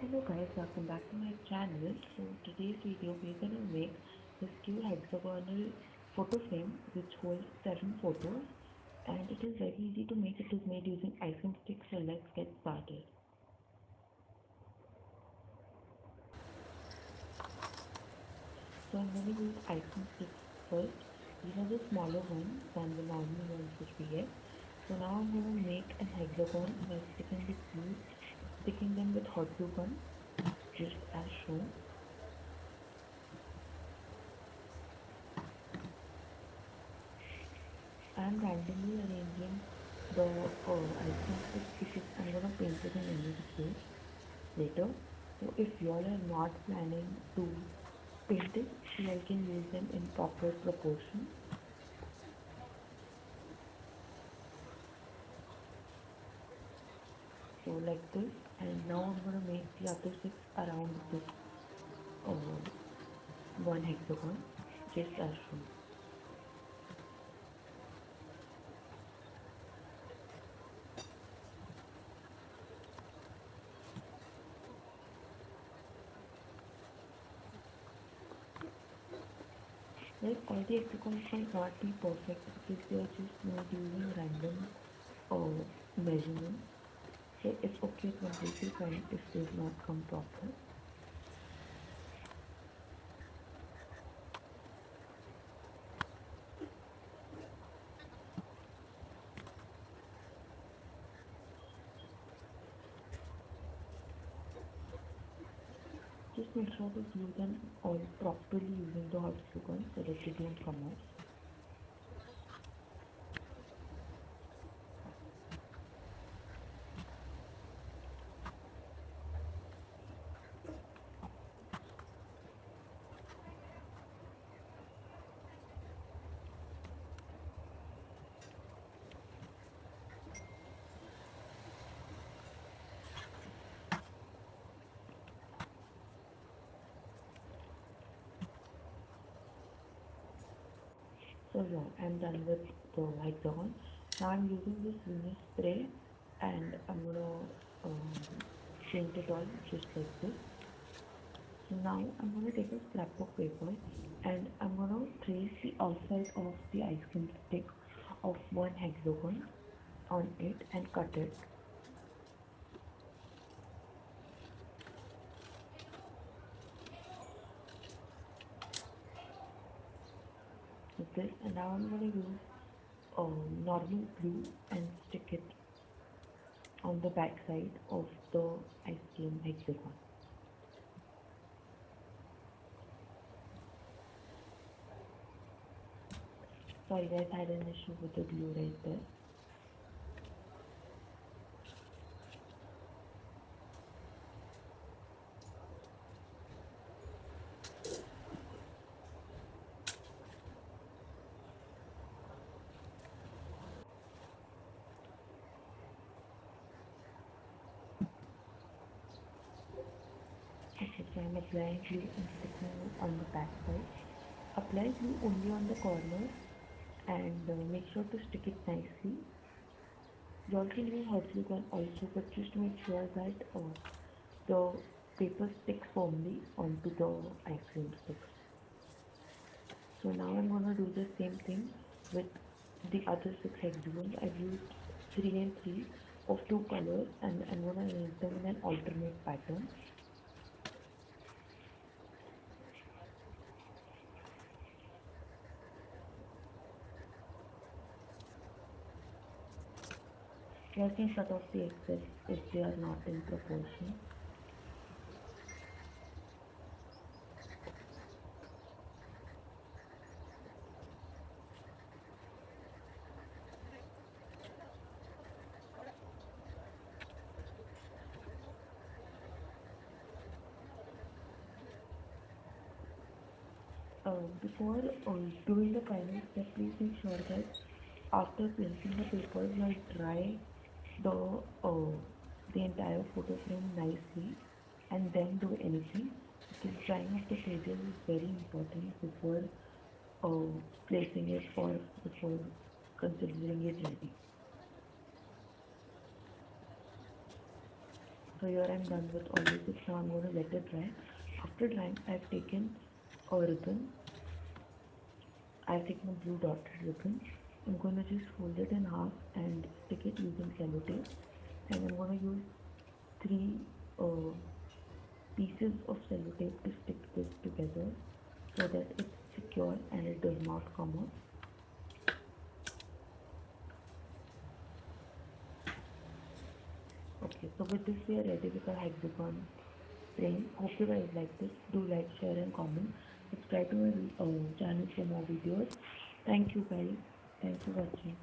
Hello guys, welcome back to my channel. So today's video we're gonna make this cute hexagonal photo frame which holds 7 photos, and it is very easy to make. It is made using ice cream sticks, so let's get started. So I'm gonna use ice cream sticks first. These are the smaller ones than the normal ones which we get. So now I'm gonna make an hexagon by sticking them with hot glue gun just as shown. I'm randomly arranging the ice cream sticks because I'm gonna paint it in any case later. So if you all are not planning to paint it, you all can use them in proper proportion. So like this, and now I'm gonna make the other six around this uh, one hexagon, just as shown. Like all the hexagons might not be perfect because they are just made using random measurements. So it's okay, completely fine if they do not come proper. Just make sure to glue them all properly using the hot glue gun so that they don't come off. So yeah, I'm done with the hexagon. Now I'm using this Venus spray and I'm gonna paint it all just like this. So now I'm gonna take a scrapbook paper and I'm gonna trace the outside of the ice cream stick of one hexagon on it and cut it like this. And now I'm gonna use normal glue and stick it on the back side of the ice cream hexagon. Sorry guys, I had an issue with the glue right there. Okay, so I'm applying glue and sticking it on the back side. Apply glue only on the corners and make sure to stick it nicely. You all can use hot glue gun also, but just make sure that the paper sticks firmly onto the ice cream sticks. So now I'm gonna do the same thing with the other six hexagons. I've used 3 and 3 of two colors and I'm gonna arrange them in an alternate pattern. You can shut off the excess if they are not in proportion. Before doing the final step, please make sure that after placing the paper, you dry the uh, the entire photo frame nicely, and then do anything, because drying of the pages is very important before placing it or before considering it ready. So here I'm done with all of this. Now I'm going to let it dry. After drying, I've taken a ribbon. I've taken a blue dotted ribbon. I'm going to just fold it in half and stick it using sellotape. And I'm going to use three uh, pieces of sellotape to stick this together so that it's secure and it does not come off. Okay, so with this we are ready with our hexagon frame. Hope you guys like this. Do like, share and comment. Subscribe to my channel for more videos. Thank you guys. Thanks for watching.